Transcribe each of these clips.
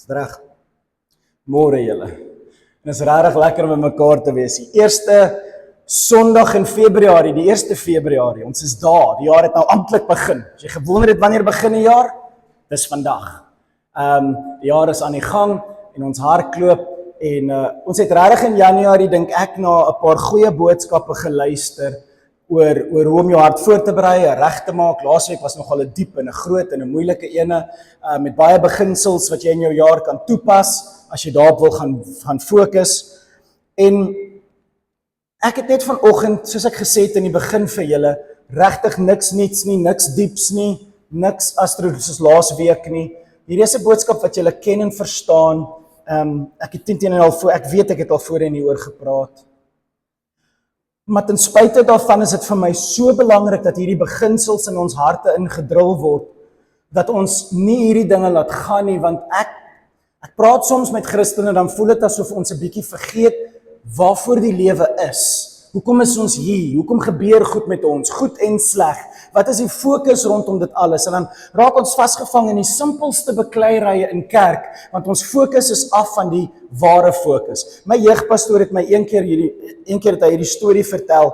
Is dit reg? Môre julle. En is regtig lekker om met mekaar te wees. Die eerste Sondag in Februarie, die 1 Februarie. Ons is daar. Die jaar het nou amptelik begin. As jy gewonder het wanneer begin die jaar? Dis vandag. Die jaar is aan die gang en ons hardloop en ons het regtig in Januarie dink ek na 'n paar goeie boodskappe geluister oor hoe om jou hart voor te berei, reg te maak. Laasweek was nogal 'n diep en 'n groot en 'n moeilike ene met baie beginsels wat jy in jou jaar kan toepas as jy daarop wil gaan fokus. En ek het net vanoggend, soos ek gesê het in die begin vir julle, regtig niks niets nie, niks dieps nie, niks astrologies soos laasweek nie. Hierdie is 'n boodskap wat julle ken en verstaan. Ek het ek weet ek het al voorheen hieroor gepraat. Maar ten spyte daarvan is dit vir my so belangrik dat hierdie beginsels in ons harte ingedrul word, dat ons nie hierdie dinge laat gaan nie, want ek praat soms met Christene, dan voel dit asof ons 'n bietjie vergeet waarvoor die lewe is. Hoekom is ons hier? Hoekom gebeur goed met ons? Goed en sleg. Wat is die fokus rondom dit alles? En dan raak ons vasgevang in die simpelste bekleierye in kerk, want ons fokus is af van die ware fokus. My jeugpastoor het my een keer het hy hierdie storie vertel.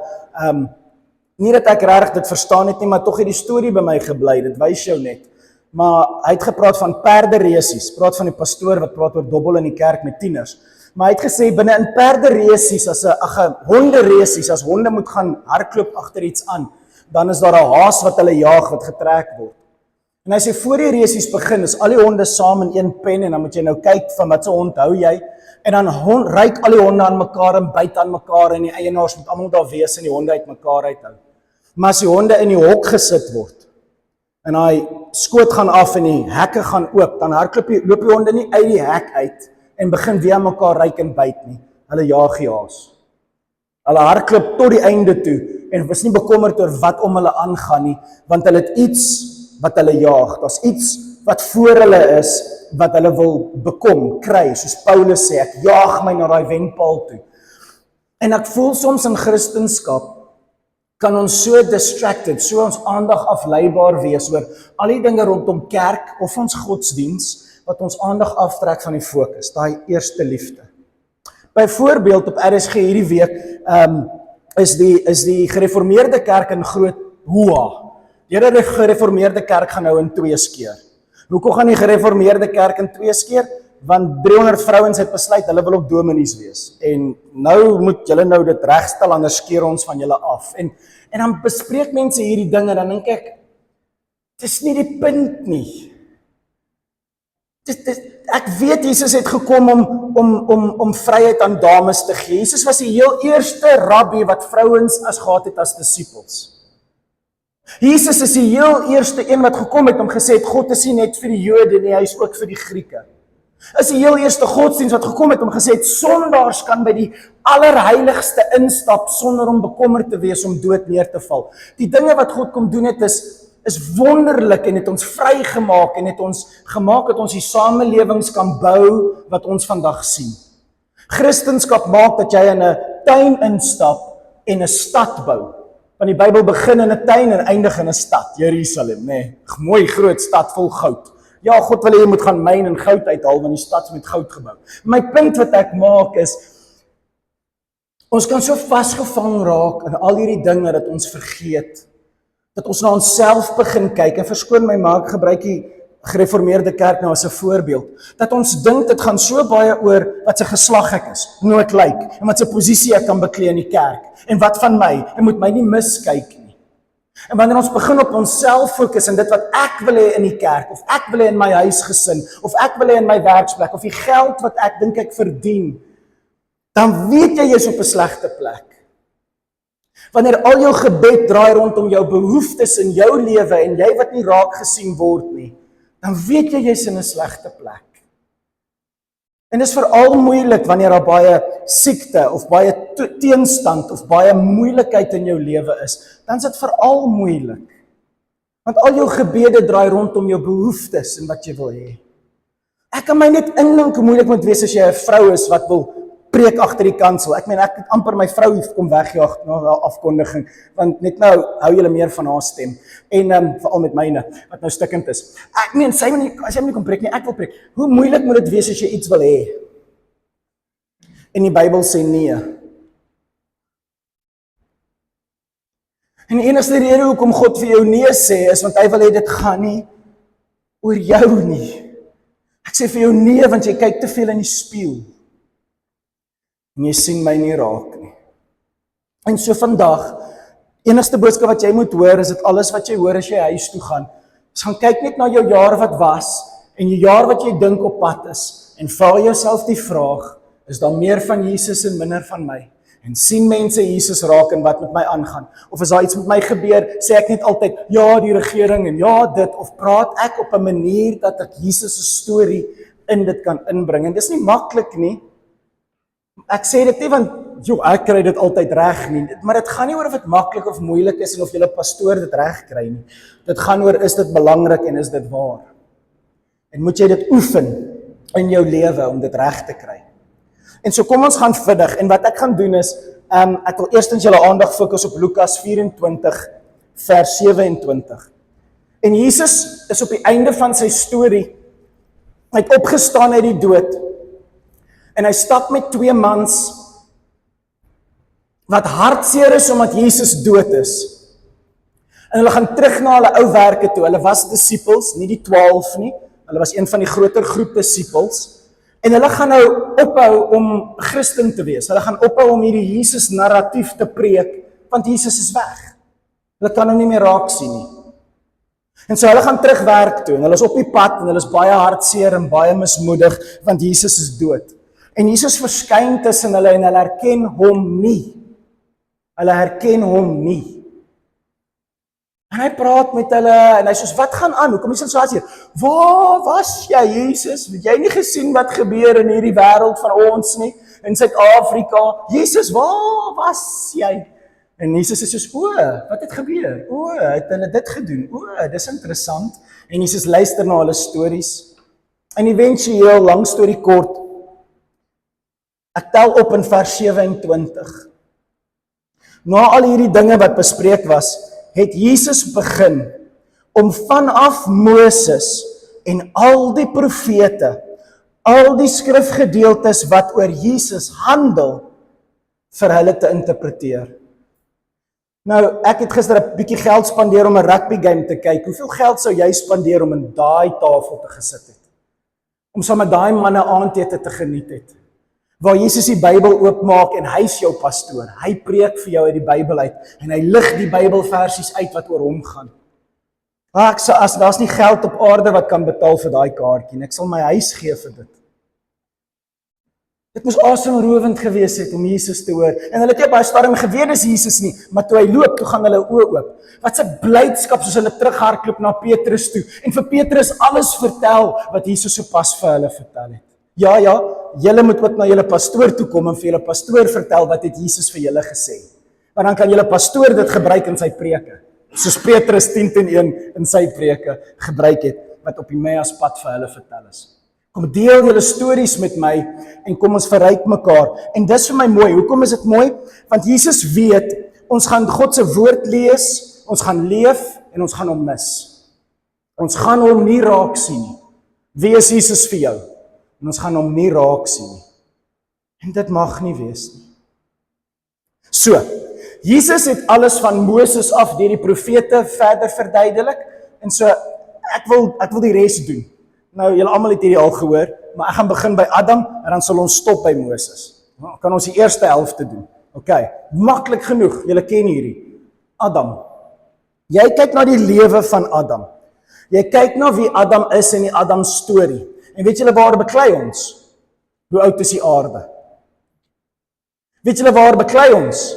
Nie dat ek regtig dit verstaan het nie, maar tog het die storie by my gebly. Dit wys jou net. Maar hy het gepraat van perderesies. Praat van die pastoor wat praat oor dobbel in die kerk met tieners. Maar hy het gesê, binne in perderesies, honderesies, as honde moet gaan hardloop agter iets aan, dan is daar 'n haas wat hulle jaag, wat getrek word. En hy sê, voor die resies begin, is al die honde saam in een pen, en dan moet jy nou kyk van wat se hond hou jy, en dan ryk al die honde aan mekaar, en byt aan mekaar, en die eienaars moet almal daar wees, en die honde uit mekaar uithou. Maar as die honde in die hok gesit word, en hy skoot gaan af, en die hekke gaan oop, dan loop die honde nie uit die hek uit, en begin weer mekaar ryk en byt nie. Hulle jaag die haas. Hulle hardloop tot die einde toe en was nie bekommerd oor wat om hulle aangaan nie, want hulle het iets wat hulle jaag. Daar's iets wat voor hulle is wat hulle wil bekom, kry, soos Paulus sê, ek jaag my na daai wenpaal toe. En ek voel soms in Christendom kan ons so distracted, so ons aandag afleibaar wees oor al die dinge rondom kerk of ons godsdiens wat ons aandag aftrek van die fokus, daai eerste liefde. Byvoorbeeld op RSG hierdie week is die gereformeerde kerk in Groot Hoa. Die gereformeerde kerk gaan nou in 2 skeer. Hoekom gaan die gereformeerde kerk in 2 skeer? Want 300 vrouens het besluit, hulle wil ook dominees wees. En nou moet julle nou dit regstel, anders skeer ons van julle af. En dan bespreek mense hierdie dinge, dan dink ek, dis nie die punt nie. Ek weet Jesus het gekom om vryheid aan dames te gee. Jesus was die heel eerste rabbi wat vrouens gehad het as disippels. Jesus is die heel eerste een wat gekom het om gesê het, God is nie net vir die Jode nie, hy is ook vir die Grieke. Is die heel eerste godsdienst wat gekom het om gesê het, sondaars kan by die allerheiligste instap sonder om bekommerd te wees om dood neer te val. Die dinge wat God kom doen het is wonderlik en het ons vrygemaak en het ons gemaak dat ons die samelewings kan bou wat ons vandag sien. Christendom maak dat jy in 'n tuin instap en 'n stad bou. Want die Bybel begin in 'n tuin en eindig in 'n stad, Jerusalem, nê. Mooi groot stad vol goud. Ja, God wil hê jy moet gaan myn en goud uithaal, want die stad is met goud gebou. My punt wat ek maak is, ons kan so vasgevang raak in al hierdie dinge dat ons vergeet, dat ons na onsself begin kyk, en verskoon my, maar ek gebruik die gereformeerde kerk nou as 'n voorbeeld, dat ons dink dit gaan so baie oor wat se geslag ek is, hoe ek lyk, en wat se posisie ek kan beklee in die kerk, en wat van my, en moet my nie miskyk nie. En wanneer ons begin op onsself fokus, en dit wat ek wil hê in die kerk, of ek wil hê in my huisgesin, of ek wil hê in my werksplek, of die geld wat ek dink ek verdien, dan weet jy jy's op 'n slegte plek. Wanneer al jou gebed draai rondom jou behoeftes in jou lewe en jy wat nie raak gesien word nie, dan weet jy jy's in 'n slegte plek. En dis veral moeilik wanneer daar baie siekte of baie teenstand of baie moeilikheid in jou lewe is, dan is dit veral moeilik. Want al jou gebede draai rondom jou behoeftes en wat jy wil hê. Ek kan my net indink hoe moeilik moet wees as jy 'n vrou is wat wil preek agter die kansel. Ek meen, ek het amper my vrou kom wegjaag na die afkondiging, want net nou hou julle meer van haar stem. En veral met myne, wat nou stikkend is. Ek meen, as jy nie kom preek nie, ek wil preek. Hoe moeilik moet dit wees as jy iets wil hê? En die Bybel sê nee. En die enigste rede hoekom God vir jou nee sê, is want hy wil hê dit gaan nie oor jou nie. Ek sê vir jou nee, want jy kyk te veel in die spieël. En jy sien my nie raak nie. En so vandag, enigste boodskap wat jy moet hoor, is dit alles wat jy hoor as jy huis toe gaan. Dus gaan kyk net na jou jaar wat was, en jou jaar wat jy dink op pad is, en vra jouself die vraag, is daar meer van Jesus en minder van my? En sien mense Jesus raak en wat met my aangaan? Of is daar iets met my gebeur, sê ek net altyd, ja die regering en ja dit, of praat ek op 'n manier dat ek Jesus se storie in dit kan inbring? En dis nie maklik nie. Ek sê dit nie want, ek kry dit altyd reg nie, maar dit gaan nie oor of dit maklik of moeilik is en of julle pastoor dit reg kry nie. Dit gaan oor, is dit belangrik en is dit waar? En moet jy dit oefen in jou lewe om dit reg te kry? En so kom ons gaan vinnig, en wat ek gaan doen is, ek wil eerstens julle aandag fokus op Lukas 24, vers 27. En Jesus is op die einde van sy storie, hy het opgestaan uit die dood, en hy stap met 2 mans, wat hartseer is omdat Jesus dood is. En hulle gaan terug na hulle ou werke toe, hulle was disippels, nie die 12 nie, hulle was een van die groter groep disippels, en hulle gaan nou ophou om Christen te wees. Hulle gaan ophou om hierdie Jesus narratief te preek, want Jesus is weg. Hulle kan hom nie meer raak sien nie. En so hulle gaan terug werk toe, en hulle is op die pad, en hulle is baie hartseer en baie mismoedig, want Jesus is dood. En Jesus verskyn tussen hulle, en hulle herken hom nie. Hulle herken hom nie. En hy praat met hulle, en hy sê, wat gaan aan? Hoekom is die situasie? Waar was jy, Jesus? Het jy nie gesien wat gebeur in hierdie wêreld van ons nie? In Suid-Afrika? Jesus, waar was jy? En Jesus is soos, wat het gebeur? Het hulle dit gedoen? Dis interessant. En Jesus luister na hulle stories. En eventueel, lang storie kort, ek tel op in vers 27. Na al hierdie dinge wat bespreek was, het Jesus begin om vanaf Moses en al die profete, al die skrifgedeeltes wat oor Jesus handel, vir hulle te interpreteer. Nou, ek het gister 'n bietjie geld spandeer om 'n rugby game te kyk. Hoeveel geld sou jy spandeer om in daai tafel te gesit het? Om saam met daai manne aandete te geniet het? Waar Jesus die Bybel oopmaak en hy is jou pastoor. Hy preek vir jou uit die Bybel uit en hy lig die Bybelversies uit wat oor hom gaan. As daar's nie geld op aarde wat kan betaal vir daai kaartjie nie, ek sal my huis gee vir dit. Dit moes asemrowend gewees het om Jesus te hoor. En hulle het nie baie stadium geweet dis Jesus nie, maar toe hy loop, toe gaan hulle oë oop. Wat 'n blydskap soos hulle terughardloop na Petrus toe en vir Petrus alles vertel wat Jesus sopas vir hulle vertel het. Ja, julle moet ook na julle pastoor toe kom en vir julle pastoor vertel wat het Jesus vir julle gesê. Want dan kan julle pastoor dit gebruik in sy preke. Soos Petrus 10:1 in sy preke gebruik het, wat op die Emmaus-pad vir hulle vertel is. Kom deel julle stories met my en kom ons verryk mekaar. En dis vir my mooi. Hoekom is dit mooi? Want Jesus weet, ons gaan God se woord lees, ons gaan leef en ons gaan hom mis. Ons gaan hom nie raak sien nie. Wie is Jesus vir jou? En ons gaan hom nie raak sien nie. En dit mag nie wees nie. So, Jesus het alles van Moses af deur die profete verder verduidelik. En so, ek wil die res doen. Nou, julle almal het hierdie al gehoor, maar ek gaan begin by Adam en dan sal ons stop by Moses. Nou, kan ons die eerste helfte doen. OK, maklik genoeg, julle ken hierdie. Adam. Jy kyk na die lewe van Adam. Jy kyk na wie Adam is in die Adam storie. En weet julle waar beklei ons? Hoe oud is die aarde? Weet julle waar beklei ons?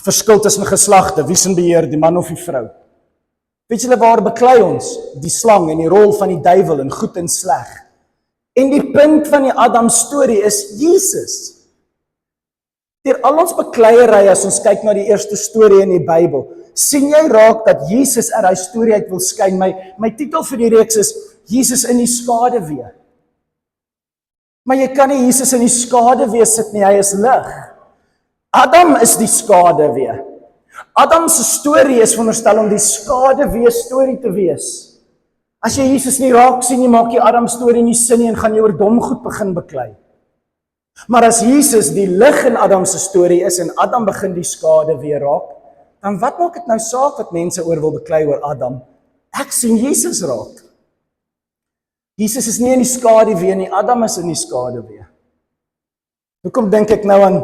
Verskil tussen geslagte, wie se beheer, die man of die vrou? Weet julle waar beklei ons? Die slang en die rol van die duiwel in goed en sleg. En die punt van die Adam storie is Jesus. Deur al ons bekleierery as ons kyk na die eerste storie in die Bybel, sien jy raak dat Jesus uit daai storie uit wil skyn. My titel vir die reeks is Jesus in die skaduwee. Maar jy kan nie Jesus in die skaduwee sit nie, hy is lig. Adam is die skaduwee. Adam se storie is veronderstel om die skaduwee storie te wees. As jy Jesus nie raak sien nie, maak jy Adam storie nie sin nie en gaan jy oor dom goed begin beklei. Maar as Jesus die lig in Adam se storie is en Adam begin die skaduwee raak, dan wat maak dit nou saak wat mense oor wil beklei oor Adam? Ek sien Jesus raak. Jesus is nie in die skaduwee nie, Adam is in die skaduwee. Hoekom dink ek nou aan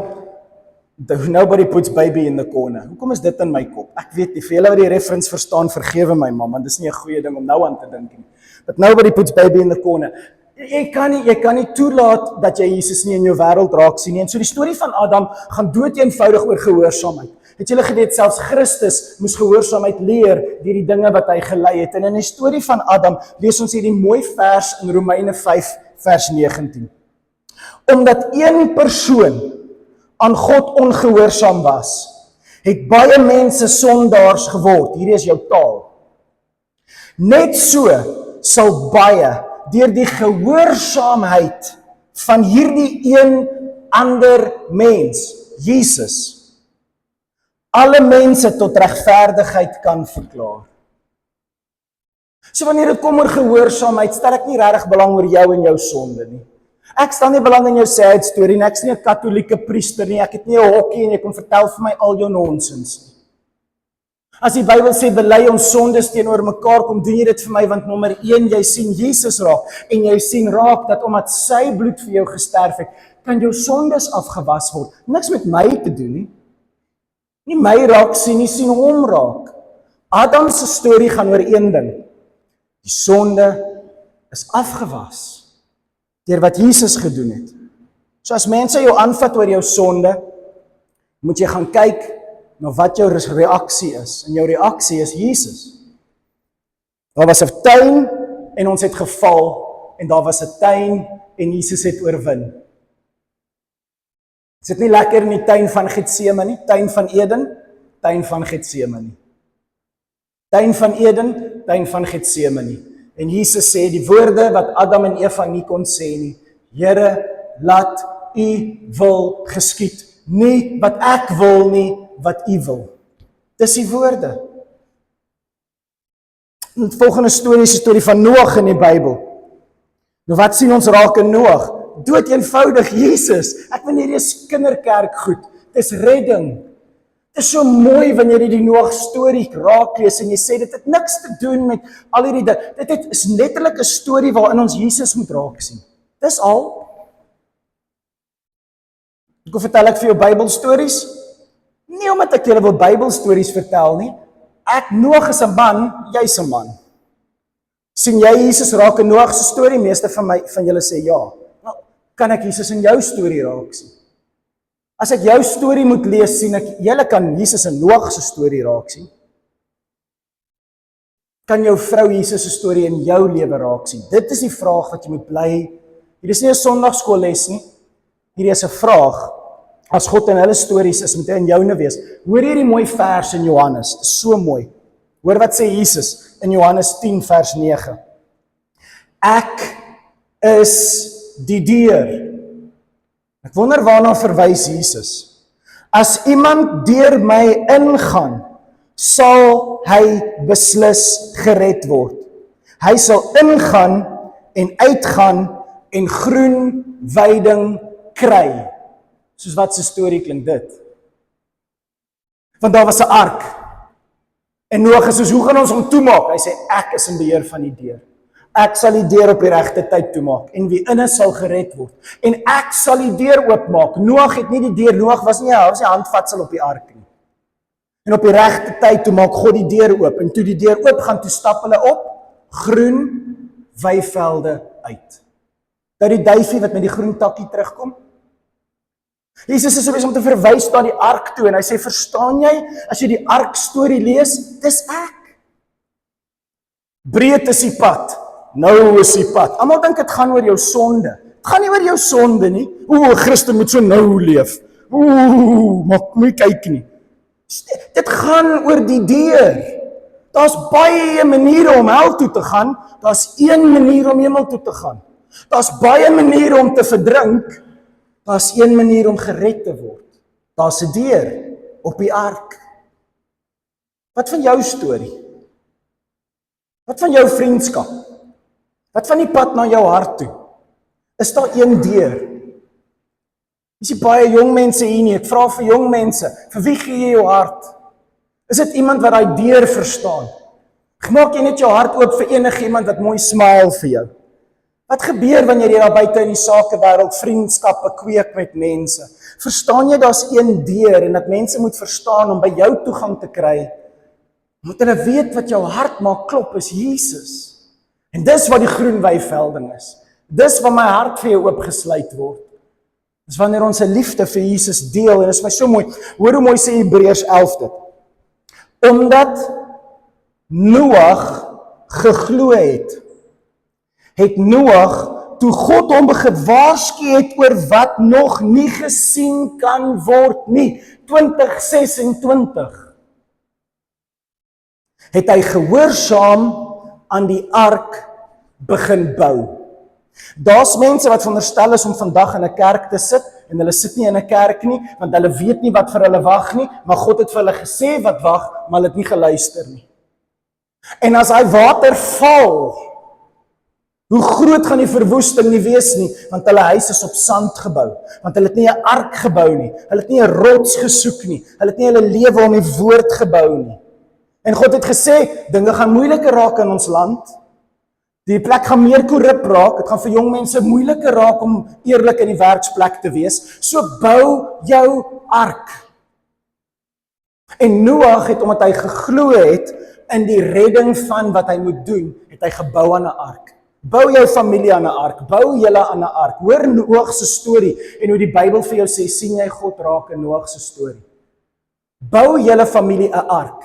nobody puts baby in the corner? Hoekom is dit in my kop? Ek weet nie, vir julle wat die reference verstaan, vergewe my man, want dis nie 'n goeie ding om nou aan te dink nie. But nobody puts baby in the corner. Jy kan nie toelaat dat jy Jesus nie in jou wêreld raak sien nie. En so die storie van Adam gaan dood eenvoudig oor gehoorsaamheid. Het julle geweet, selfs Christus moes gehoorsaamheid leer deur die dinge wat hy gelei het. En in die storie van Adam lees ons hierdie mooi vers in Romeine 5 vers 19. Omdat een persoon aan God ongehoorsaam was, het baie mense sondaars geword. Hierdie is jou taal. Net so sal baie deur die gehoorsaamheid van hierdie een ander mens, Jesus, alle mense tot regverdigheid kan verklaar. So wanneer dit kom oor gehoorsaamheid, stel ek nie regtig belang oor jou en jou sonde nie. Ek stel nie belang in jou sad storie nie, ek is nie 'n katolieke priester nie, ek het nie 'n hokkie en jy kom vertel vir my al jou nonsens nie. As die Bybel sê, bely ons sondes teenoor mekaar, kom doen jy dit vir my, want nommer 1, jy sien Jesus raak, en jy sien raak dat omdat sy bloed vir jou gesterf het, kan jou sondes afgewas word. Niks met my te doen nie. Nie my raak sien nie, sien hom raak. Adam se storie gaan oor een ding. Die sonde is afgewas deur wat Jesus gedoen het. So as mense jou aanvat oor jou sonde, moet jy gaan kyk na wat jou reaksie is. En jou reaksie is Jesus. Daar was 'n tuin en ons het geval, en daar was 'n tuin en Jesus het oorwin. Is dit nie lekker in die tuin van Getsemane, tuin van Eden, tuin van Getsemane. Tuin van Eden, tuin van Getsemane. En Jesus sê die woorde wat Adam en Eva nie kon sê nie. Here, laat u wil geskied. Nie wat ek wil nie, wat u wil. Dis die woorde. Die volgende storie is die storie van Noag in die Bybel. Nou wat sien ons raak in Noag? Dood eenvoudig Jesus. Ek weet hierdie is kinderkerk goed. Dis redding. Dit is so mooi wanneer jy die Noag storie raak lees en jy sê dit het niks te doen met al hierdie dinge. Dit is letterlik 'n storie waarin ons Jesus moet raak sien. Dis al. Ek vertel ek vir jou Bybelstories? Nie omdat ek julle wil Bybelstories vertel nie. Noag is 'n man, jy's 'n man. Sien jy Jesus raak in Noag se storie? Meeste van julle sê ja. Nou, kan ek Jesus in jou storie raak sien? As ek jou storie moet lees, sien ek, julle kan Jesus in Noag se storie raak sien. Kan jou vrou Jesus se storie in jou lewe raak sien? Dit is die vraag wat jy moet bly. Hier is nie 'n Sondagskoolles nie. Hier is 'n vraag. As God in hulle stories is, moet hy in joune wees. Hoor hierdie mooi vers in Johannes, dit is so mooi. Hoor wat sê Jesus in Johannes 10 vers 9. Ek is die deur. Ek wonder waarna verwys Jesus. As iemand deur my ingaan, sal hy beslis gered word. Hy sal ingaan en uitgaan en groen weiding kry. Soos wat se storie klink dit. Want daar was 'n ark. En Noag is soos, hoe gaan ons hom toemaak? Hy sê, ek is in beheer van die deur. Ek sal die deur op die regte tyd toemaak. En wie in is sal gered word. En ek sal die deur oopmaak. Noag het nie die deur, Noag was nie handvatsel op die ark nie. En op die regte tyd toe maak God die deur oop. En toe die deur oop gaan, toe stap hulle op groen weivelde uit. Dat die duifie wat met die groen takkie terugkom. Jesus is besig om te verwys na die ark toe en hy sê, verstaan jy, as jy die ark storie lees, dis ek. Breed is die pad, nou is die pad. Almal dink dit gaan oor jou sonde. Dit gaan nie oor jou sonde nie. Christen moet so nou leef. Maar moet kyk nie. Dit gaan oor die deur. Daar's baie maniere om hel toe te gaan, daar's een manier om hemel toe te gaan. Daar's baie maniere om te verdrink, daar's een manier om gered te word. Daar's 'n deur op die ark. Wat van jou storie? Wat van jou vriendskap? Wat van die pad na jou hart toe? Is daar een deur? Is nie baie jong mense hier nie, ek vra vir jong mense, vir wie gee jy jou hart? Is dit iemand wat daai deur verstaan? Maak jy net jou hart oop vir enige iemand wat mooi smile vir jou? Wat gebeur wanneer jy daar buite in die sakewêreld vriendskappe kweek met mense? Verstaan jy daar's een deur en dat mense moet verstaan om by jou toegang te kry? Moet hulle weet wat jou hart maak klop is Jesus. En dis wat die groen weivelding is. Dis waar my hart vir jou oopgesluit word. Dis wanneer ons 'n liefde vir Jesus deel en dit is my so mooi. Hoor hoe mooi sê Hebreërs 11 dit. Omdat Noag geglo het Noag, toe God hom gewaarsku het oor wat nog nie gesien kan word nie, 2026, het hy gehoorsaam aan die ark begin bou. Daar's mense wat veronderstel is om vandag in 'n kerk te sit, en hulle sit nie in 'n kerk nie, want hulle weet nie wat vir hulle wag nie, maar God het vir hulle gesê wat wag, maar hulle het nie geluister nie. En as hy water val, hoe groot gaan die verwoesting nie wees nie, want hulle huis is op sand gebou, want hulle het nie 'n ark gebou nie, hulle het nie 'n rots gesoek nie, hulle het nie hulle lewe om die woord gebou nie. En God het gesê, dinge gaan moeiliker raak in ons land, die plek gaan meer korrup raak, het gaan vir jong mense moeiliker raak om eerlik in die werksplek te wees, so bou jou ark. En Noag het, omdat hy geglo het in die redding van wat hy moet doen, het hy gebou aan 'n ark. Bou jou familie aan 'n ark, bou julle aan 'n ark. Hoor Noag se storie en hoe die Bybel vir jou sê, sien jy God raak in Noag se storie. Bou julle familie 'n ark.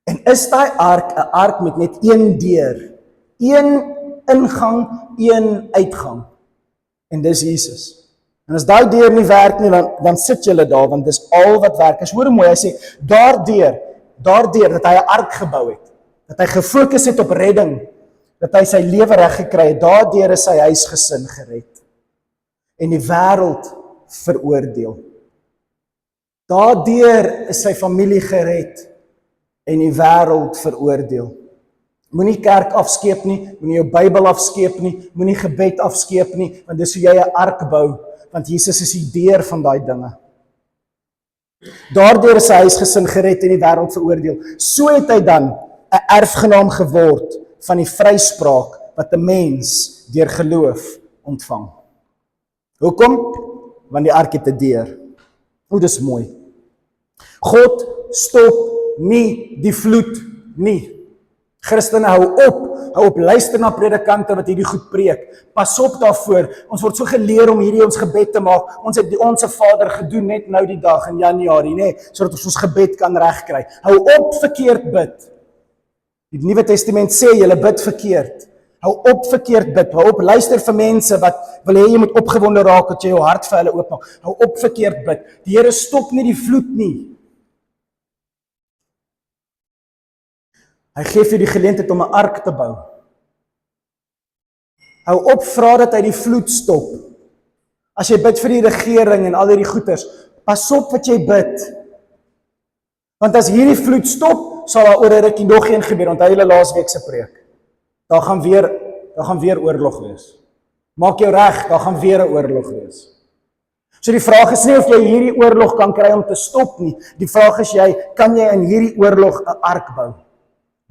En is daai ark 'n ark met net een deur, een ingang, een uitgang. En dis Jesus. En as daai deur nie werk nie, dan sit julle daar, want dis al wat werk. As hoor hoe mooi, hy sê, daardeur dat hy 'n ark gebou het, dat hy gefokus het op redding, dat hy sy lewe reg gekry het, daardeur is sy huisgesin gered. En die wêreld veroordeel. Daardeur is sy familie gered, en die wêreld veroordeel. Moenie kerk afskeep nie, moenie jou Bybel afskeep nie, moenie gebed afskeep nie, want dis hoe jy 'n ark bou, want Jesus is die deur van daai dinge. Daardeur is sy huisgesin gered en die wêreld veroordeel. So het hy dan 'n erfgenaam geword van die vryspraak wat 'n mens deur geloof ontvang. Hoekom? Want die ark het 'n deur. O, dis mooi. God stop nie die vloed nie. Christene, hou op, luister na predikante wat hierdie goed preek. Pas op daarvoor, ons word so geleer om hierdie ons gebed te maak. Ons het die Onse Vader gedoen net nou die dag in Januarie, nê, sodat ons gebed kan regkry. Hou op verkeerd bid. Die Nuwe Testament sê, julle bid verkeerd. Hou op verkeerd bid, hou op luister vir mense wat wil hê jy moet opgewonde raak, dat jy jou hart vir hulle oopmaak. Hou op verkeerd bid. Die Here stop nie die vloed nie. Hy gee vir die geleentheid om 'n ark te bou. Hou op vra dat hy die vloed stop. As jy bid vir die regering en al hierdie goeters, pas op wat jy bid. Want as hierdie vloed stop, sal daar oor 'n rukkie nog een gebeur. Onthou julle laasweek se preek. Daar gaan weer oorlog wees. Maak jou reg, daar gaan weer 'n oorlog wees. So die vraag is nie of jy hierdie oorlog kan kry om te stop nie. Die vraag is kan jy in hierdie oorlog 'n ark bou?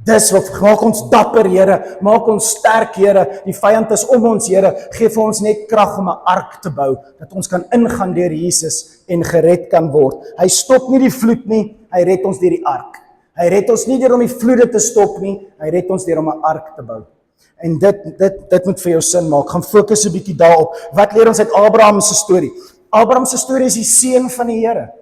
Dis wat maak ons dapper, Here, maak ons sterk, Here. Die vyand is om ons, Here. Gee vir ons net krag om 'n ark te bou, dat ons kan ingaan deur Jesus en gered kan word. Hy stop nie die vloed nie, hy red ons deur die ark. Hy red ons nie deur om die vloede te stop nie, hy red ons deur om 'n ark te bou. En dit moet vir jou sin maak. Gaan fokus 'n bietjie daarop. Wat leer ons uit Abraham se storie? Abraham se storie is die seun van die Here.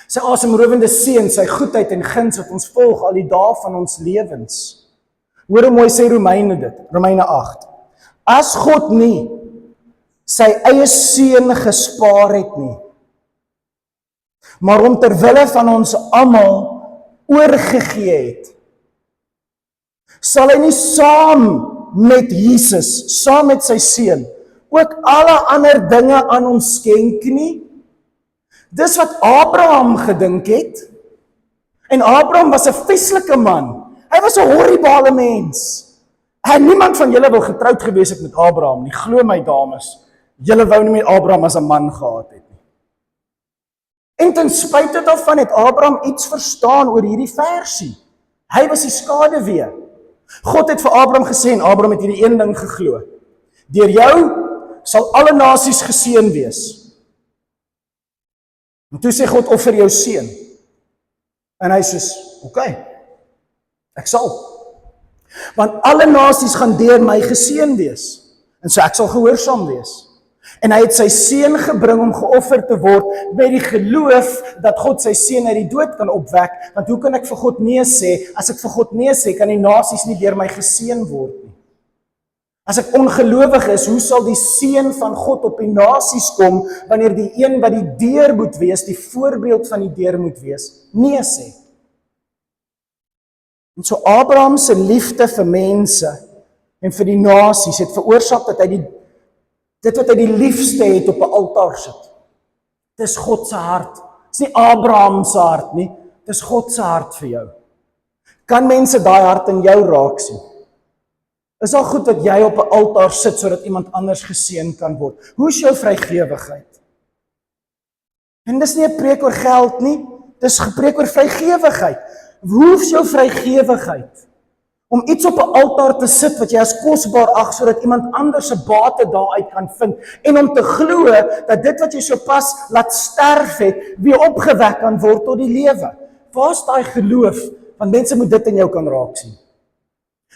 Sy asemrowende seën, sy goedheid en guns wat ons volg al die dae van ons lewens. Hoor hoe mooi sê Romeine dit, Romeine 8. As God nie sy eie seun gespaar het nie, maar hom ter wille van ons almal oorgegee het, sal hy nie saam met Jesus, saam met sy seun, ook alle ander dinge aan ons skenk nie? Dis wat Abraham gedink het. En Abraham was 'n vieslike man. Hy was 'n horribale mens. En niemand van julle wil getroud gewees het met Abraham nie. Glo my dames, julle wou nie met Abraham as 'n man gehad het nie. En ten spyte daarvan het Abraham iets verstaan oor hierdie versie. Hy was die skaduwee. God het vir Abraham gesê en Abraham het hierdie een ding geglo. Deur jou sal alle nasies geseën wees. En toe sê God, offer jou seun. En hy sê, oké, ek sal. Want alle nasies gaan deur my geseën wees. En so ek sal gehoorsaam wees. En hy het sy seun gebring om geoffer te word met die geloof dat God sy seun uit die dood kan opwek. Want hoe kan ek vir God nee sê? As ek vir God nee sê, kan die nasies nie deur my geseën word nie. As ek ongelowig is, hoe sal die seën van God op die nasies kom, wanneer die een wat die deur moet wees, die voorbeeld van die deur moet wees, nee sê? En so Abraham se liefde vir mense en vir die nasies het veroorsaak dat hy dit wat hy die liefste het op 'n altaar sit. Dis God se hart. Dis nie Abraham se hart nie, dis God se hart vir jou. Kan mense daai hart in jou raak sien? Is al goed dat jy op 'n altaar sit sodat iemand anders geseën kan word. Hoe is jou vrygewigheid? En dis nie 'n preek oor geld nie, dis gepreek oor vrygewigheid. Hoe is jou vrygewigheid? Om iets op 'n altaar te sit wat jy as kosbaar ag sodat iemand anders se bate daaruit kan vind en om te glo dat dit wat jy sopas laat sterf het, weer opgewek kan word tot die lewe. Waar's daai geloof? Want mense moet dit in jou kan raak sien.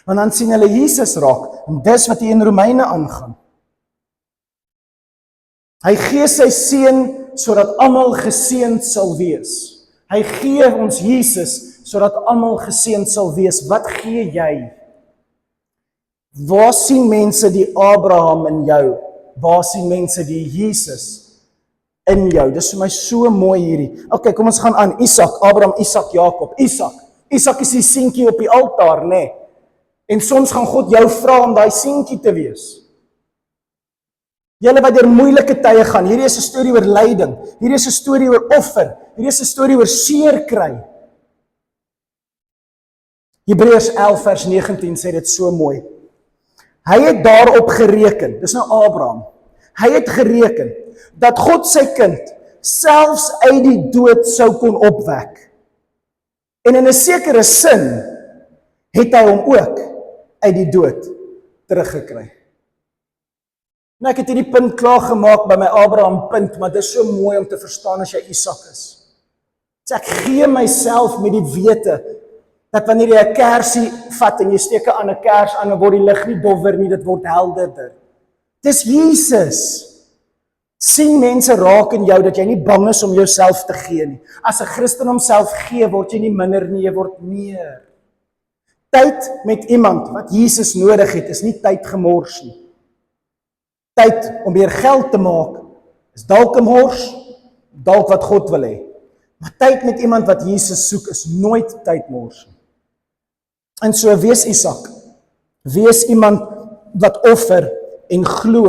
Want dan sien hulle Jesus raak en dis wat hier in Romeine aangaan. Hy gee sy seun sodat almal geseënd sal wees. Hy gee ons Jesus sodat almal geseënd sal wees. Wat gee jy? Waar sien mense die Abraham in jou? Waar sien mense die Jesus in jou? Dis vir my so mooi hierdie. Okay, kom ons gaan aan. Isak, Abraham, Isak, Jakob. Isak is die seentjie op die altaar, nê? Nee. En soms gaan God jou vra om daai seentjie te wees. Julle wat deur moeilike tye gaan, hierdie is 'n storie oor lyding, hierdie is 'n storie oor offer, hierdie is 'n storie oor seer kry. Hebreërs 11 vers 19 sê dit so mooi. Hy het daarop gereken, dis nou Abraham, hy het gereken, dat God sy kind selfs uit die dood sou kon opwek. En in 'n sekere sin, het hy hom ook uit die dood teruggekry. Nou ek het hierdie punt klaar gemaak by my Abraham punt, maar dit is so mooi om te verstaan as jy Isak is. So ek gee myself met die wete, dat wanneer jy 'n kersie vat en jy steek 'n ander kers aan, dan word die lig nie dowwer nie, dit word helderder. Dis Jesus. Sien mense raak in jou, dat jy nie bang is om jouself te gee nie. As 'n Christen homself gee, word jy nie minder nie, jy word meer. Tyd met iemand wat Jesus nodig het, is nie tyd gemors nie. Tyd om weer geld te maak, is dalk 'n mors, dalk wat God wil hê. Maar tyd met iemand wat Jesus soek, is nooit tyd mors nie. En so wees Isak, wees iemand wat offer en glo,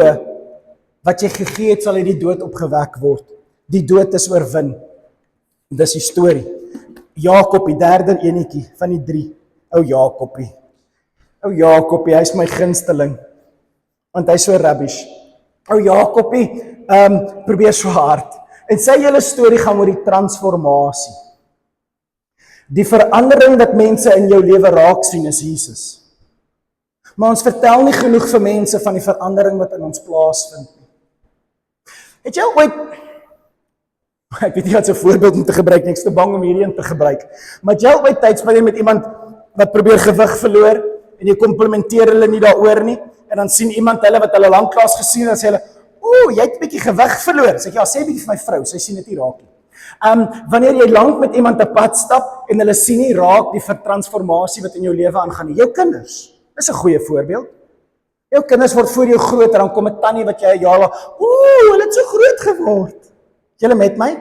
wat jy gegee het sal uit die dood opgewek word. Die dood is oorwin. Dis die storie. Jakob, die derde enetjie van die 3. Ou Jakobie, hy is my gunsteling, want hy is so rubbish. Ou Jakobie, probeer so hard. En sy hele storie gaan oor die transformasie. Die verandering wat mense in jou lewe raak sien is Jesus. Maar ons vertel nie genoeg vir mense van die verandering wat in ons plaasvind nie. Het jy ooit, ek weet nie wat so 'n voorbeeld om te gebruik nie, ek is te bang om hierdie een te gebruik, maar het jy ooit tyd spandeer met iemand wat probeer gewig verloor, en jy komplimenteer hulle nie daaroor nie, en dan sien iemand hulle wat hulle lanklaas gesien het, en sê hulle, jy het 'n bietjie gewig verloor. Sê ek, ja, sê bietjie vir my vrou, sy sien dit nie raak nie. Wanneer jy lank met iemand 'n pad stap, en hulle sien nie raak die transformasie wat in jou lewe aangaan nie. Jou kinders, is 'n goeie voorbeeld. Jou kinders word voor jou groot, en dan kom 'n tannie wat jy 'n jaar laat, hulle het so groot geword. Is julle met my?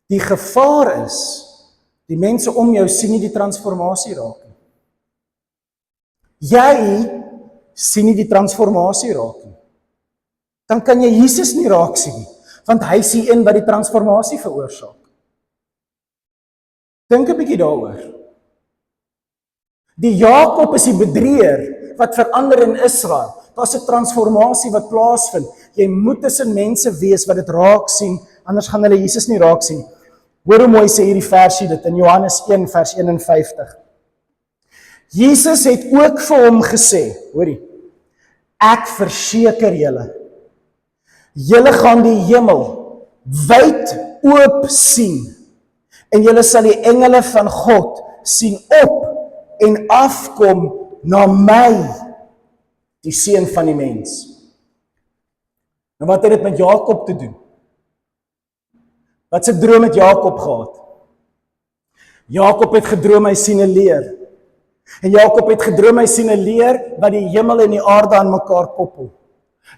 Die gevaar is, die mense om jou sien nie die transformasie raak nie. Jy sien nie die transformasie raak nie. Dan kan jy Jesus nie raak sien nie, want hy is die een wat die transformasie veroorsaak. Dink 'n bietjie daaroor. Die Jakob is die bedrieër wat verander in Israel. Daar's 'n transformasie wat plaasvind. Jy moet tussen mense wees wat dit raak sien, anders gaan hulle Jesus nie raak sien. Hoor hoe mooi sê hierdie versie dit in Johannes 1 vers 51. Jesus het ook vir hom gesê, hoorie, ek verseker julle, julle gaan die hemel wyd oop sien en julle sal die engele van God sien op en afkom na my, die seun van die mens. Nou wat het dit met Jakob te doen? Wat se droom het Jakob gehad? Jakob het gedroom hy sien 'n leer. En Jakob het gedroom hy sien 'n leer wat die hemel en die aarde aan mekaar koppel.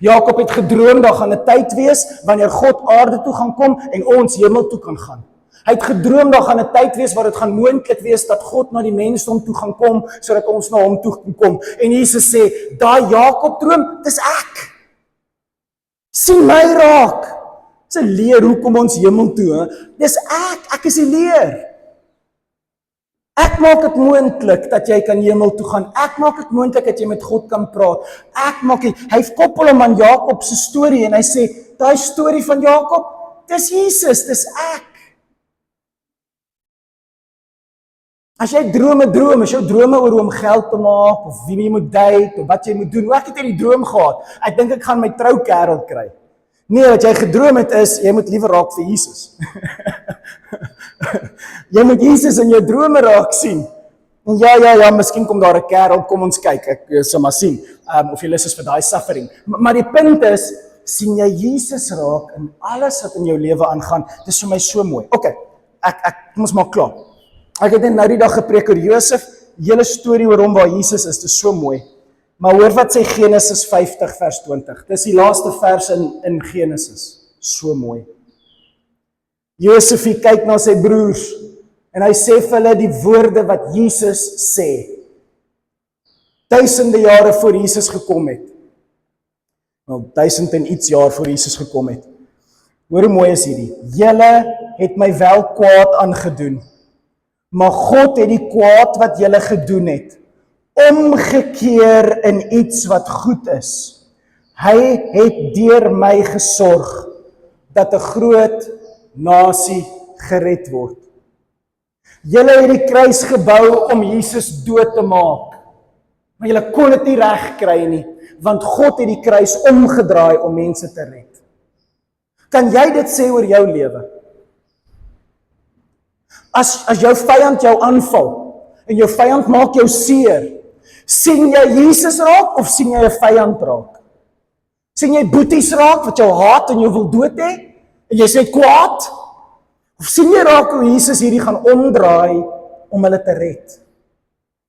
Jakob het gedroom daar gaan 'n tyd wees wanneer God aarde toe gaan kom en ons hemel toe kan gaan. Hy het gedroom daar gaan 'n tyd wees waar dit gaan moontlik wees dat God na die mensdom toe gaan kom sodat ons na hom toe kan kom. En Jesus sê, daai Jakob droom, dis ek. Sien my raak. Dis 'n leer hoe kom ons hemel toe, hè? Dis ek is die leer. Ek maak dit moontlik dat jy kan hemel toe gaan. Ek maak dit moontlik dat jy met God kan praat. Ek maak dit. Hy koppel hom aan Jakob se storie en hy sê, daai storie van Jakob, dis Jesus, dis ek. As jy droom, as jou drome oor hoe om geld te maak, of wie jy moet date, of wat jy moet doen, ek het hierdie droom gehad, ek dink ek gaan my troukerel kry. Nee, wat jy gedroom het is, jy moet liever raak vir Jesus. Jy moet Jesus in jou drome raak sien. En ja, miskien kom daar 'n kerel, kom ons kyk, ek sal maar sien, of jy lus is vir daai suffering. Maar die punt is, sien jy Jesus raak in alles wat in jou lewe aangaan, dit is vir my so mooi. Okay, ek moet maar klaar. Ek het net nou die dag gepreek oor Josef, hele storie oor hom waar Jesus is, dit is so mooi. Maar hoor wat sê Genesis 50 vers 20, dis die laaste vers in Genesis, so mooi. Josef kyk na sy broers, en hy sê vir hulle die woorde wat Jesus sê. Duisende jare voor Jesus gekom het. Nou, 1000 en iets jaar voor Jesus gekom het. Hoor hoe mooi is hierdie. Julle het my wel kwaad aangedoen, maar God het die kwaad wat julle gedoen het, omgekeer in iets wat goed is. Hy het deur my gesorg, dat 'n groot nasie gered word. Julle het die kruis gebou om Jesus dood te maak, maar julle kon dit nie reg kry nie, want God het die kruis omgedraai om mense te red. Kan jy dit sê oor jou lewe? As jou vyand jou aanval, en jou vyand maak jou seer, sien jy Jesus raak, of sien jy 'n vyand raak? Sien jy boeties raak, wat jou haat en jou wil dood hê, en jy sê kwaad? Of sien jy raak hoe Jesus hierdie gaan omdraai, om hulle te red?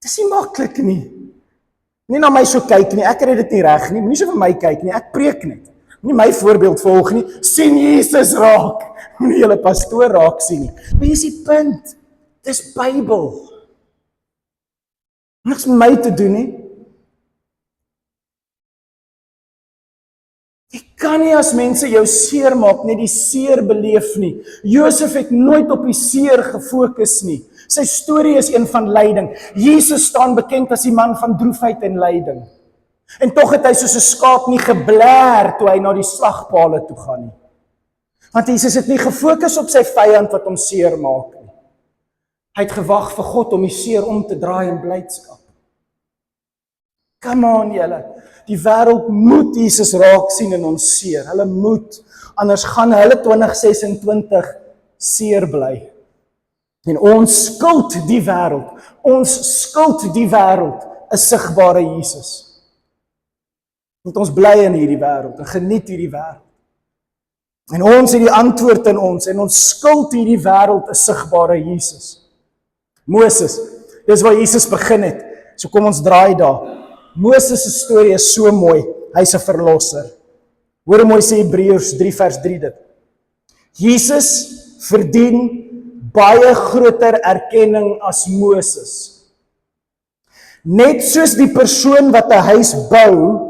Dis nie maklik nie. Nie na my so kyk nie, ek red dit nie reg nie, moenie so vir my kyk nie, ek preek net. Moenie my voorbeeld volg nie, sien Jesus raak, moenie julle pastoor raak sien nie. Maar hier is die punt, dis Bybel. Niks met my te doen nie. Jy kan nie as mense jou seer maak, net die seer beleef nie. Josef het nooit op die seer gefokus nie. Sy storie is een van lyding. Jesus staan bekend as die man van droefheid en lyding. En tog het hy soos 'n skaap nie gebler toe hy na die slagpale toe gaan nie. Want Jesus het nie gefokus op sy vyand wat hom seer maak nie. Hy het gewag vir God om die seer om te draai in blydskap. Come on julle, die wêreld moet Jesus raak sien in ons seer. Hulle moet, anders gaan hulle 2026 seer bly. En ons skuld die wêreld, 'n sigbare Jesus. Want ons bly in hierdie wêreld en geniet hierdie wêreld. En ons het die antwoord in ons, en ons skuld hierdie wêreld 'n sigbare Jesus. Moses, dis waar Jesus begin het. So kom ons draai daar. Moses se storie is so mooi, hy's 'n verlosser. Hoor hoe mooi sê Hebreërs 3 vers 3 dit. Jesus verdien baie groter erkenning as Moses. Net soos die persoon wat 'n huis bou,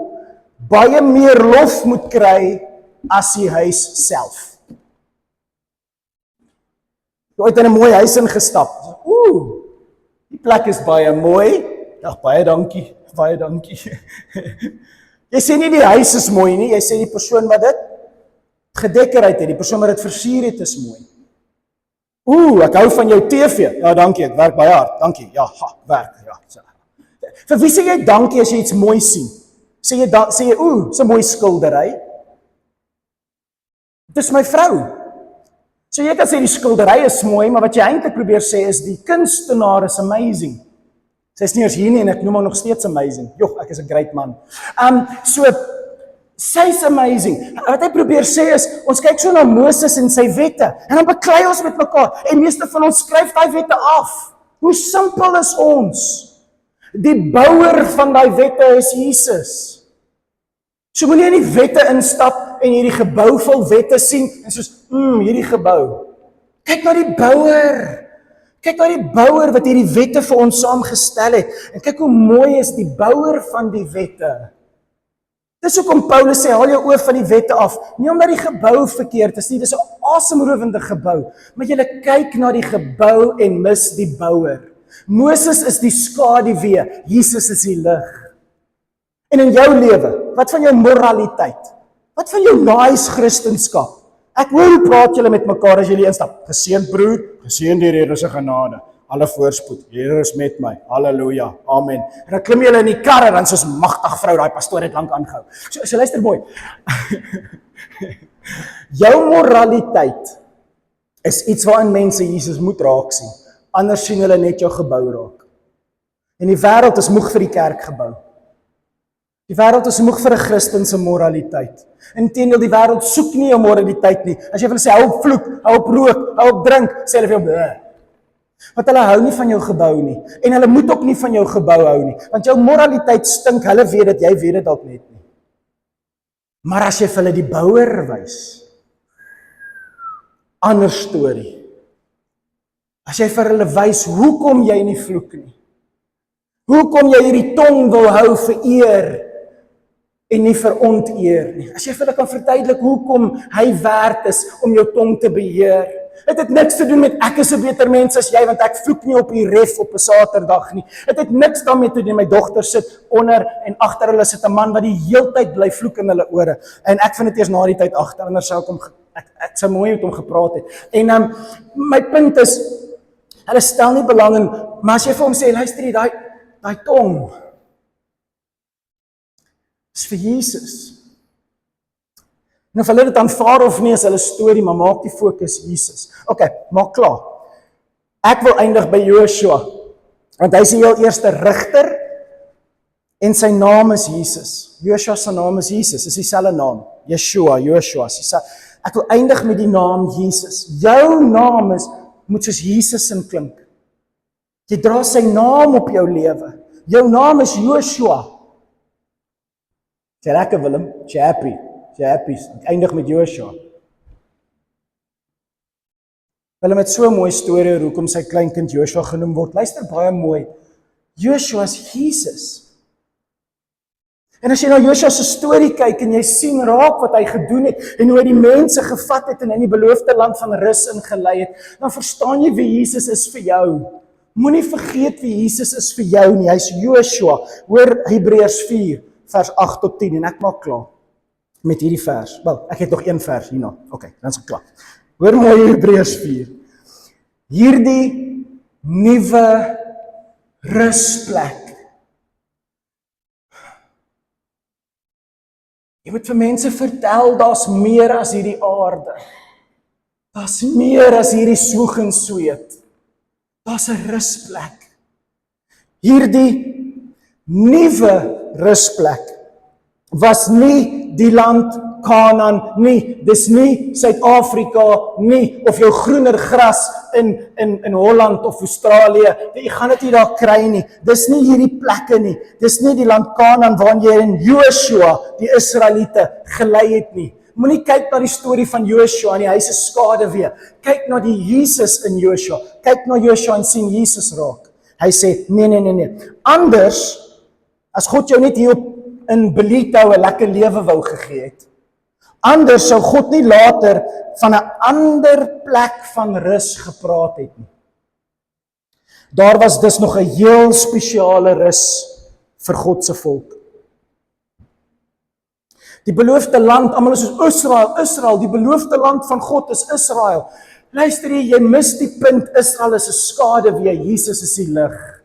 baie meer lof moet kry as die huis self. Jy het in 'n mooi huis ingestap. Die plek is baie mooi. Ja, baie dankie, baie dankie. Jy sê nie die huis is mooi nie, jy sê die persoon wat dit gedekoreer het, die persoon wat dit versier het is mooi. Ek hou van jou TV. Ja, dankie, ek werk baie hard. Dankie. Ja, werk, ja. Vir wie sê jy dankie as jy iets mooi sien? Sê jy, so 'n mooi skildery. Dis my vrou. So jy kan sê die skildery is mooi, maar wat jy eintlik probeer sê is die kunstenaar is amazing. Sy is nie eens hier nie en ek noem haar nog steeds amazing. Ek is 'n great man. So sy's amazing. Wat hy probeer sê is, ons kyk so na Moses en sy wette, en dan beklei ons met mekaar, en meeste van ons skryf daai wette af. Hoe simpel is ons? Die bouer van daai wette is Jesus. So moet jy in die wette instap, en hierdie gebou vol wette sien, en soos, hierdie gebou. Kyk na die bouer. Kyk na die bouer wat hierdie wette vir ons saamgestel het, en kyk hoe mooi is die bouer van die wette. Dis hoekom Paulus sê, haal jou oë van die wette af, nie omdat die gebou verkeerd is nie, dis 'n asemrowende gebou, maar jy kyk na die gebou en mis die bouer. Moses is die skaduwee, Jesus is die lig. En in jou lewe, wat van jou moraliteit? Wat van jou nice Christenskap? Ek hoor hoe praat julle met mekaar as julle instap. Geseënd broer, geseënd deur die Here se genade. Alle voorspoed, die Here is met my. Halleluja, amen. En dan klim julle in die kar en dan soos magtig vrou, daai pastoor het lank aangehou. So luister mooi. Jou moraliteit is iets waarin mense Jesus moet raak sien. Anders sien hulle net jou gebou raak. En die wêreld is moeg vir die kerkgebou. Die wêreld is moeg vir 'n Christen se moraliteit. Inteendeel, die wêreld soek nie jou moraliteit nie. As jy vir hulle sê, hou op vloek, hou op rook, hou op drink, sê hulle vir jou, bleh. Want hulle hou nie van jou gebou nie. En hulle moet ook nie van jou gebou hou nie. Want jou moraliteit stink, hulle weet dit, jy weet dit dalk net nie. Maar as jy vir hulle die bouer wys, ander storie. As jy vir hulle wys, hoekom jy nie vloek nie. Hoekom jy hierdie tong wil hou vir eer, en nie vir onteer nie. As jy vir hulle kan verduidelik hoekom hy werd is om jou tong te beheer. Het het niks te doen met ek is 'n beter mens as jy, want ek vloek nie op die ref op 'n Saterdag nie. Het het niks daarmee te doen. My dogter sit onder en agter hulle sit 'n man wat die heeltyd bly vloek in hulle ore. En ek vind dit eers na die tyd agter, anders sou ek sou mooi met hom gepraat het. En my punt is, hulle stel nie belang in, maar as jy vir hom sê, luister jy, daai tong is vir Jesus. En of hulle dit aanvaar of nie is hulle storie, maar maak die fokus Jesus. Okay, maak klaar. Ek wil eindig by Joshua, want hy is die heel eerste rigter, en sy naam is Jesus. Joshua se naam is Jesus, is dieselfde naam. Joshua. Ek wil eindig met die naam Jesus. Jou naam moet soos Jesus in klink. Jy dra sy naam op jou lewe. Jou naam is Joshua. Jy lekker Willem, jy happy. Ek eindig met Joshua. Willem het so 'n mooi storie oor hoekom sy kleinkind Joshua genoem word. Luister baie mooi. Joshua is Jesus. En as jy na Joshua se storie kyk en jy sien raak wat hy gedoen het en hoe hy die mense gevat het en in die beloofde land van rus ingelei het, dan verstaan jy wie Jesus is vir jou. Moenie vergeet wie Jesus is vir jou nie. Hy's Joshua. Hoor Hebreërs 4 vers 8 tot 10 en ek maak klaar met hierdie vers. Wel, ek het nog een vers hierna. Okay, dan is ek klaar. Hoor mooi Hebreërs 4. Hierdie nuwe rusplek. Jy moet vir mense vertel, daar's meer as hierdie aarde. Daar's meer as hierdie soeg en sweet. Daar's 'n rusplek. Hierdie nuwe rusplek was nie die land Kanaan nie, dis nie Suid-Afrika nie, of jou groener gras in Holland of Australië, jy gaan dit nie daar kry nie, dis nie hierdie plekke nie, dis nie die land Kanaan waarin jy in Joshua die Israeliete gelei het nie. Moenie kyk na die storie van Joshua en hy se skaduwee, kyk na die Jesus in Joshua, kyk na Joshua en sien Jesus raak. Hy sê, nee. Anders, as God jou net hier in Belito 'n lekker lewe wou gegee het, anders sou God nie later van 'n ander plek van rus gepraat het nie. Daar was dus nog 'n heel spesiale rus vir God se volk. Die beloofde land, almal is soos Israel, die beloofde land van God is Israel. Luister jy mis die punt, Israel is 'n skaduwee, Jesus is die lig.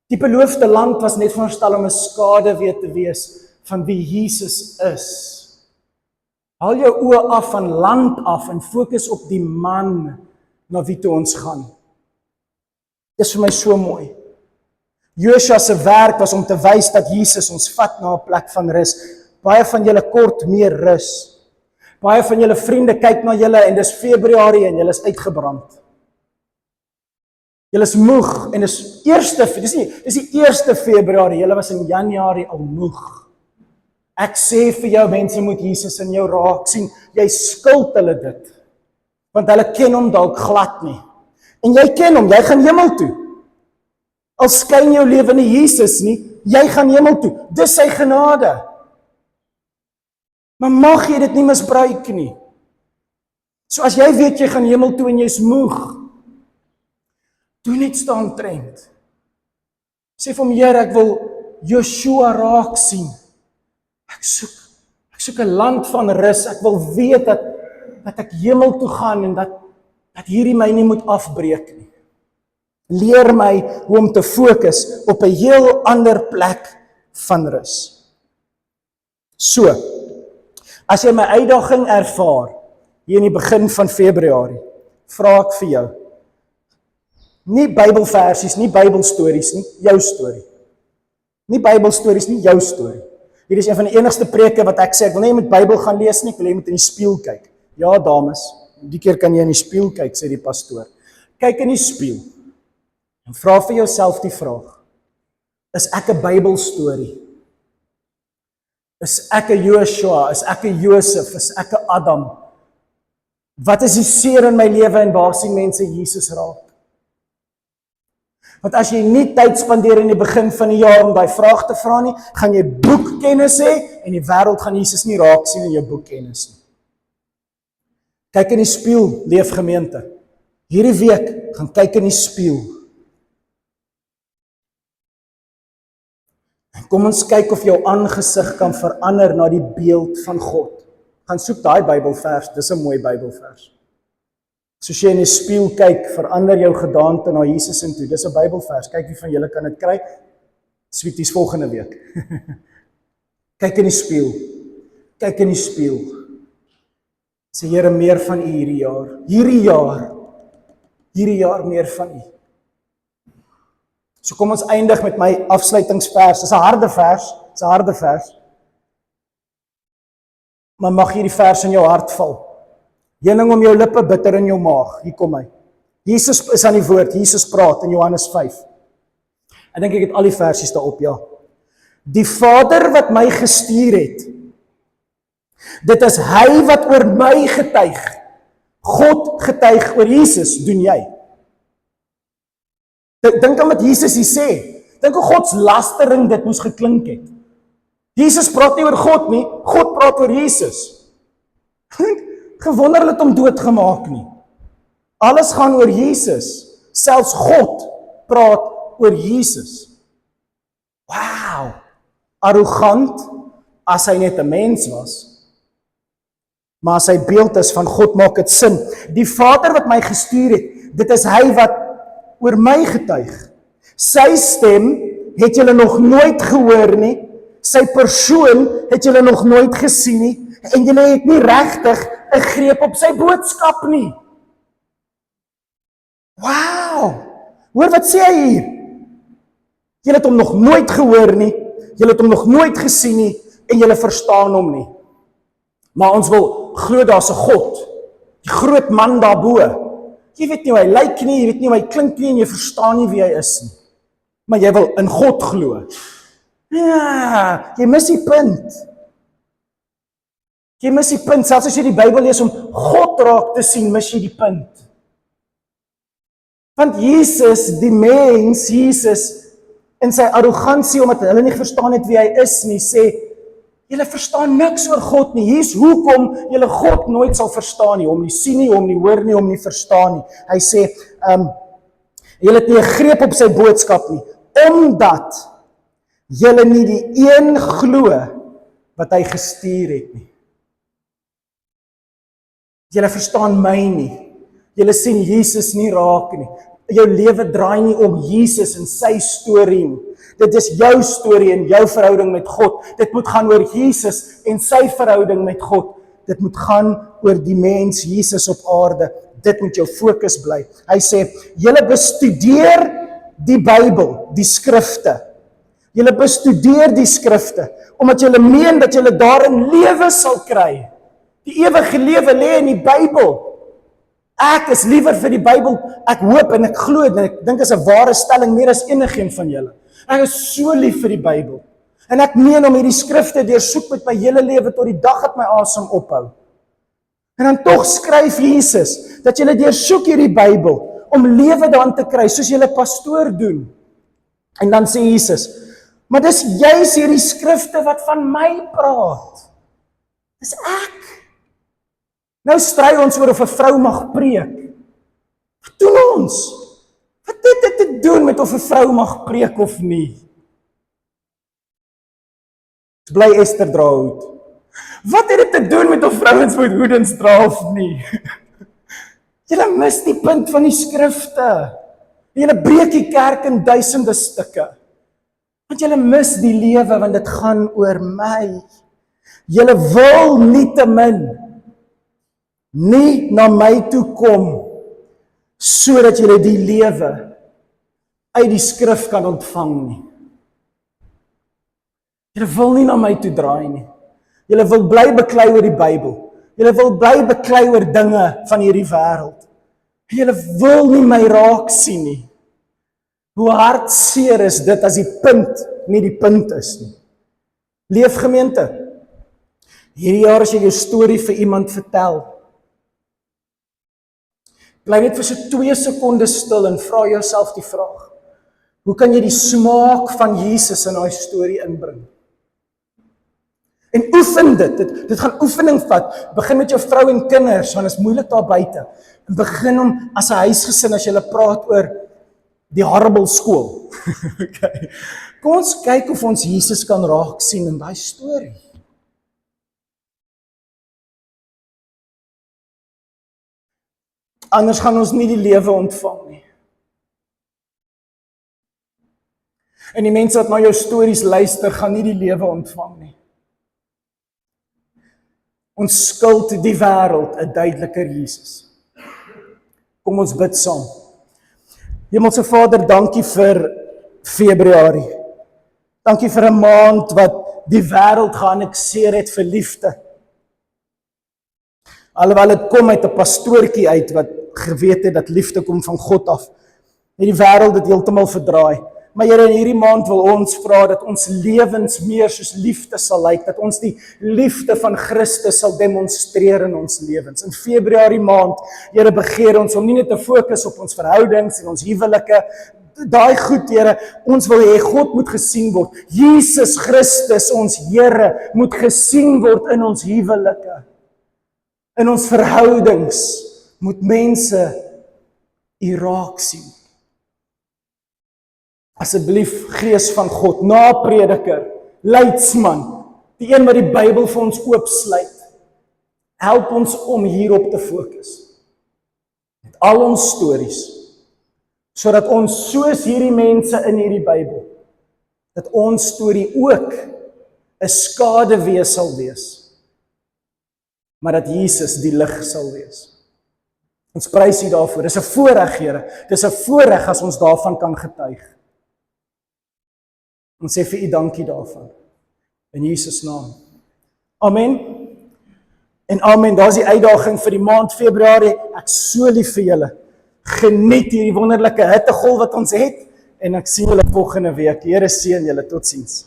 Die beloofde land was net veronderstel om 'n skaduwee te wees van wie Jesus is. Haal jou oë af van land af en fokus op die man na wie toe ons gaan. Dis vir my so mooi. Josua se werk was om te wys dat Jesus ons vat na 'n plek van rus. Baie van julle kort meer rus. Baie van julle vriende kyk na julle en dis Februarie en julle is uitgebrand. Julle is moeg en dis die 1 Februarie, julle was in Januarie al moeg. Ek sê vir jou, mense moet Jesus in jou raak sien, jy skuld hulle dit. Want hulle ken hom dalk glad nie. En jy ken hom, jy gaan hemel toe. Al skyn jou lewe nie Jesus nie, jy gaan hemel toe. Dis sy genade. Maar mag jy dit nie misbruik nie. So as jy weet jy gaan hemel toe en jy's moeg, doe net staan trend. Sê vir hom, Here, ek wil Joshua raak sien. Ek soek 'n land van rus. Ek wil weet dat ek hemel toe gaan en dat hierdie my nie moet afbreek nie. Leer my hoe om te fokus op 'n heel ander plek van rus. So, as jy my uitdaging ervaar hier in die begin van Februarie, vra ek vir jou. Nie Bybelversies, nie Bybelstories nie, jou storie. Nie Bybelstories nie, jou storie. Hier is een van die enigste preke wat ek sê, ek wil nie jy moet Bybel gaan lees nie, ek wil jy moet in die spieël kyk. Ja, dames, die keer kan jy in die spieël kyk, sê die pastoor. Kyk in die spieël en vra vir jouself die vraag, is ek 'n Bybelstorie? Is ek 'n Joshua? Is ek 'n Josef? Is ek 'n Adam? Wat is die seer in my lewe en waar sien mense Jesus raak? Want as jy nie tyd spandeer in die begin van die jaar om daai vraag te vra nie, gaan jy boekkennis hê en die wêreld gaan Jesus nie raak sien in jou boekkennis nie. Kyk in die spieël, leefgemeente. Hierdie week gaan kyk in die spieël. En kom ons kyk of jou aangesig kan verander na die beeld van God. Gaan soek daai Bybelvers, dis 'n mooi Bybelvers. Soos jy in die spieël kyk, verander jou gedaante na Jesus in toe. Dis 'n Bybelvers. Kyk wie van julle kan dit kry. Sweeties volgende week. Kyk in die spieël. Kyk in die spieël. Sê Here, meer van U hierdie jaar. Hierdie jaar meer van U. So kom ons eindig met my afsluitingsvers. Dis 'n harde vers. Maar mag hierdie vers in jou hart val. Heuning om jou lippe, bitter in jou maag. Hier kom hy. Jesus is aan die woord. Jesus praat in Johannes 5. Ek dink ek het al die versies daarop, ja. Die Vader wat my gestuur het, dit is hy wat oor my getuig. God getuig oor Jesus, doen jy. Dink aan wat Jesus hier sê. Dink hoe Gods lastering dit moes geklink het. Jesus praat nie oor God nie, God praat oor Jesus. Gewonder hulle het hom doodgemaak nie. Alles gaan oor Jesus. Selfs God praat oor Jesus. Wow! Arrogant as hy net 'n mens was. Maar as hy beeld is van God, maak dit sin. Die Vader wat my gestuur het, dit is hy wat oor my getuig. Sy stem het julle nog nooit gehoor nie. Sy persoon het julle nog nooit gesien nie. En julle het nie regtig 'n greep op sy boodskap nie. Wow! Hoor wat sê hy hier? Julle het hom nog nooit gehoor nie. Julle het hom nog nooit gesien nie en julle verstaan hom nie. Maar ons wil glo daar's 'n God, die groot man daarbo. Jy weet nie hoe hy lyk nie, jy weet nie hoe hy klink nie en jy verstaan nie wie hy is nie. Maar jy wil in God glo. Ja, jy mis die punt. Jy mis die punt, selfs as jy die Bybel lees om God raak te sien, mis jy die punt. Want Jesus, die mens, Jesus, in sy arrogansie, omdat hulle nie verstaan het wie hy is nie, sê, julle verstaan niks oor God nie. Hier's hoekom julle God nooit sal verstaan nie, hom nie sien nie, hom nie hoor nie, hom nie verstaan nie. Hy sê, julle het nie 'n greep op sy boodskap nie, omdat julle nie die een glo wat hy gestuur het nie. Julle verstaan my nie. Julle sien Jesus nie raak nie. Jou lewe draai nie om Jesus en sy storie nie. Dit is jou storie en jou verhouding met God. Dit moet gaan oor Jesus en sy verhouding met God. Dit moet gaan oor die mens Jesus op aarde. Dit moet jou fokus bly. Hy sê, julle bestudeer die Bybel, die skrifte. Julle bestudeer die skrifte, omdat julle meen dat julle daarin lewe sal kry. Die ewige lewe lê in die Bybel. Ek is liewer vir die Bybel, ek hoop en ek glo en ek dink is 'n ware stelling meer as enigeen van julle. Ek is so lief vir die Bybel. En ek meen om hierdie skrifte deursoek met my hele lewe tot die dag dat my asem ophou. En dan tog skryf Jesus dat julle deursoek hierdie Bybel om lewe daarin te kry soos julle pastoor doen. En dan sê Jesus, maar dis juis hierdie skrifte wat van my praat. Dis ek. Nou stry ons oor of 'n vrou mag preek. Wat doen ons? Wat het dit te doen met of 'n vrou mag preek of nie? Bly Esther dra hoed. Wat het dit te doen met of vrouens moet hoedens dra of nie? Julle mis die punt van die skrifte. Julle breek die kerk in duisende stukke. Want julle mis die lewe, want dit gaan oor my. Julle wil nietemin nie na my toe kom, sodat julle die lewe uit die skrif kan ontvang nie. Julle wil nie na my toe draai nie. Julle wil bly beklei oor die Bybel. Julle wil bly beklei oor dinge van hierdie wêreld. Julle wil nie my raak sien nie. Hoe hartseer is dit as die punt nie die punt is nie. Leefgemeente, hierdie jaar as jy jou storie vir iemand vertel, bly net vir so 2 sekondes stil en vra jouself die vraag, hoe kan jy die smaak van Jesus in daai storie inbring? En oefen dit gaan oefening vat, begin met jou vrou en kinders, want is moeilik daar buite, en begin om as 'n huisgesin, as jy praat oor die horrible skool. Okay. Kom ons kyk of ons Jesus kan raak sien in daai storie. Anders gaan ons nie die lewe ontvang nie. En die mense wat na jou stories luister, gaan nie die lewe ontvang nie. Ons skuld die wêreld 'n duideliker Jesus. Kom ons bid saam. Hemelse Vader, dankie vir Februarie. Dankie vir 'n maand wat die wêreld geannekseer het vir liefde. Alhoewel dit kom uit 'n pastoortjie uit wat geweet het dat liefde kom van God af. Het die wêreld dit heeltemal verdraai. Maar Here, in hierdie maand wil ons vra dat ons lewens meer soos liefde sal lyk, dat ons die liefde van Christus sal demonstreer in ons lewens. In Februarie maand, Here, begeer ons om nie net te fokus op ons verhoudings en ons huwelike, daai goed, Here, ons wil hê God moet gesien word. Jesus Christus, ons Here, moet gesien word in ons huwelike. In ons verhoudings moet mense U raak sien. Asseblief, Gees van God, naprediker, leidsman, die een wat die Bybel vir ons oopsluit, help ons om hierop te fokus. Met al ons stories, sodat ons soos hierdie mense in hierdie Bybel, dat ons storie ook 'n skaduwee sal wees, maar dat Jesus die lig sal wees. Ons prys U daarvoor. Dis 'n voorreg, Here. Dis 'n voorreg as ons daarvan kan getuig. Ons sê vir U dankie daarvan. In Jesus naam. Amen. En amen. Daar's die uitdaging vir die maand Februarie. Ek so lief vir julle. Geniet hierdie wonderlike hittegolf wat ons het en ek sien julle volgende week. Die Here seën julle. Totsiens.